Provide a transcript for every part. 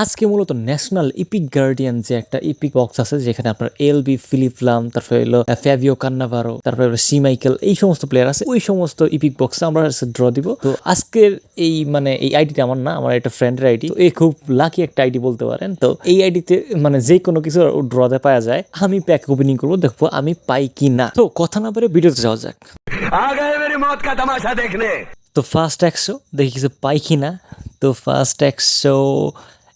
আজকে মূলত national epic guardian যে একটা ইপিক বক্স আছে যেখানে আপনার এলবি, ফিলিপ লাম, তারপরে হলো ফ্যাবিও, কান্নাভারো, তারপরে হলো শিমাইকেল, এই সমস্ত প্লেয়ার আছে। ওই সমস্ত ইপিক বক্সে আমরা ড্র দিব। তো আজকের এই আইডিটা আমার না, আমার একটা ফ্রেন্ডের আইডি। তো এই খুব লাকি একটা আইডি বলতে পারেন। তো এই আইডিতে মানে যে কোনো কিছু ড্রতে পাওয়া যায়। আমি প্যাক ওপেনিং করবো, দেখবো আমি পাই কি না। তো কথা না বলে ভিডিওতে যাওয়া যাক। তো ফার্স্ট 100 দেখি কিছু পাই কি না। তো ফার্স্ট 100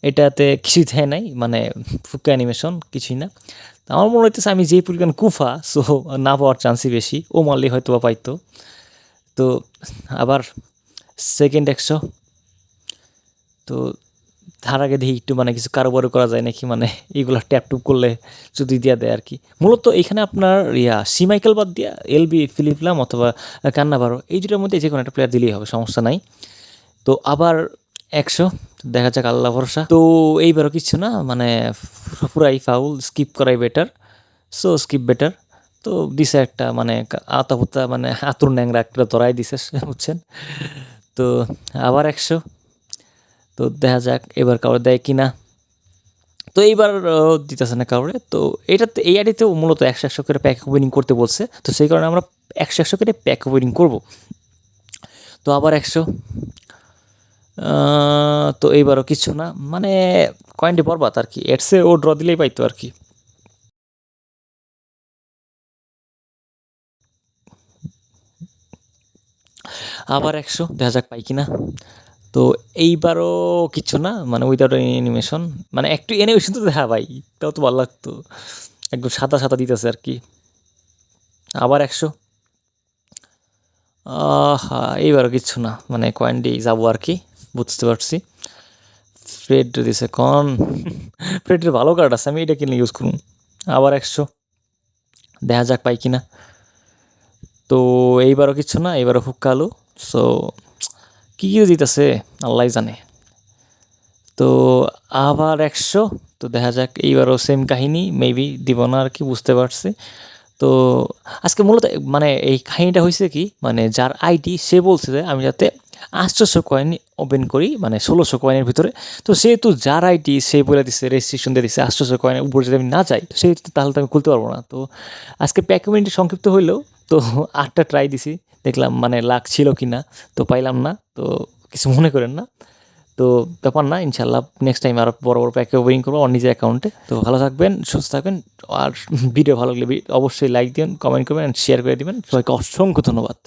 এটাতে কিছুই দেয় নাই, মানে ফুকা অ্যানিমেশন কিছুই না। আমার মনে হইতেছে আমি যেই পরিমাণ কুফা, সো না পাওয়ার চান্সই বেশি। ও মারলে হয়তো বা পাইতো। তো আবার সেকেন্ড 100। তো তার আগে দেখি একটু মানে কিছু কারোবারও করা যায় নাকি, মানে এইগুলো ট্যাপ টুপ করলে যদি দিয়া দেয় আর কি। মূলত এখানে আপনার শিমাইকেল বাদ দিয়া এলবি, ফিলিপ লাম অথবা কান্নাভারো এই দুটোর মধ্যে যে কোনো একটা প্লেয়ার দিলেই হবে, সমস্যা নাই। তো আবার 100 দেখা যাক, আল্লাহ ভরসা। তো এইবারও কিচ্ছু না, মানে পুরাই ফাউল, স্কিপ করাই বেটার। So skip better. তো দিছে একটা মানে আতাপুতা মানে আতুর ন্যাংরা একটা ধরাই দিছে, বুঝছেন। তো আবার 100। তো দেখা যাক এবার কাউরে দেয় কি না। তো এইবার দিতেছে না কাউরে। তো এটাতে এই আইডিতেও মূলত 100 করে প্যাক ওপেনিং করতে বলছে। তো সেই কারণে আমরা 100 করে প্যাক ওপেনিং করব। তো আবার 100। তো এইবারও কিছু না, মানে কয়েনটি বরবাদ আর কি। এর চেয়ে ও ড্র দিলেই পাইতো আর কি। আবার 100, দেখা যাক পাই কিনা। তো এইবারও কিছু না, মানে উইদাউট অ্যানিমেশন, মানে একটু অ্যানিমেশন তো দেখা ভাই, তাও তো ভালো লাগতো। একদম সাদা সাদা দিতেছে আর কি। আবার 100। এইবারও কিচ্ছু না, মানে কয়েনটি যাবো আর কি, বুঝতে পারছি। ফ্রেড দিছে কন। ফ্রেডের ভালো কার্ড আছে, আমি এটা কিনে ইউজ করুন। আবার 100, দেখা যাক পাই কিনা। তো এইবারও কিচ্ছু না, এইবারও খুব কালো। সো কী দিতেছে আল্লাহ জানে। তো আবার 100। তো দেখা যাক এইবারও সেম কাহিনী, মেবি দিব না আর কি, বুঝতে পারছি। তো আজকে মূলত মানে এই কাহিনীটা হয়েছে কি, মানে যার আইডি সে বলছে যে আমি যাতে 800 কয়েন ওপেন করি, মানে 1600 কয়েনের ভিতরে। তো সেহেতু যার আইডি সে বলে দিচ্ছে, রেজিস্ট্রেশন দিয়ে দিচ্ছে 800 কয়েনের উপরে যদি আমি না যাই, তো সেহেতু তাহলে তো আমি খুলতে পারবো না। তো আজকে প্যাক কমিউনিটি সংক্ষিপ্ত হইলেও তো 8টা ট্রাই দিছি, দেখলাম মানে লাক ছিল কি না। তো পাইলাম না, তো কিছু মনে করেন না। তো ব্যাপার না, ইনশাল্লাহ নেক্সট টাইম আরও বড় বড় প্যাকে ওপেনিং করবো আমার নিজের অ্যাকাউন্টে। তো ভালো থাকবেন, সুস্থ থাকবেন। আর ভিডিও ভালো লাগলে অবশ্যই লাইক দিবেন, কমেন্ট করবেন, শেয়ার করে দিবেন। সবাইকে অসংখ্য ধন্যবাদ।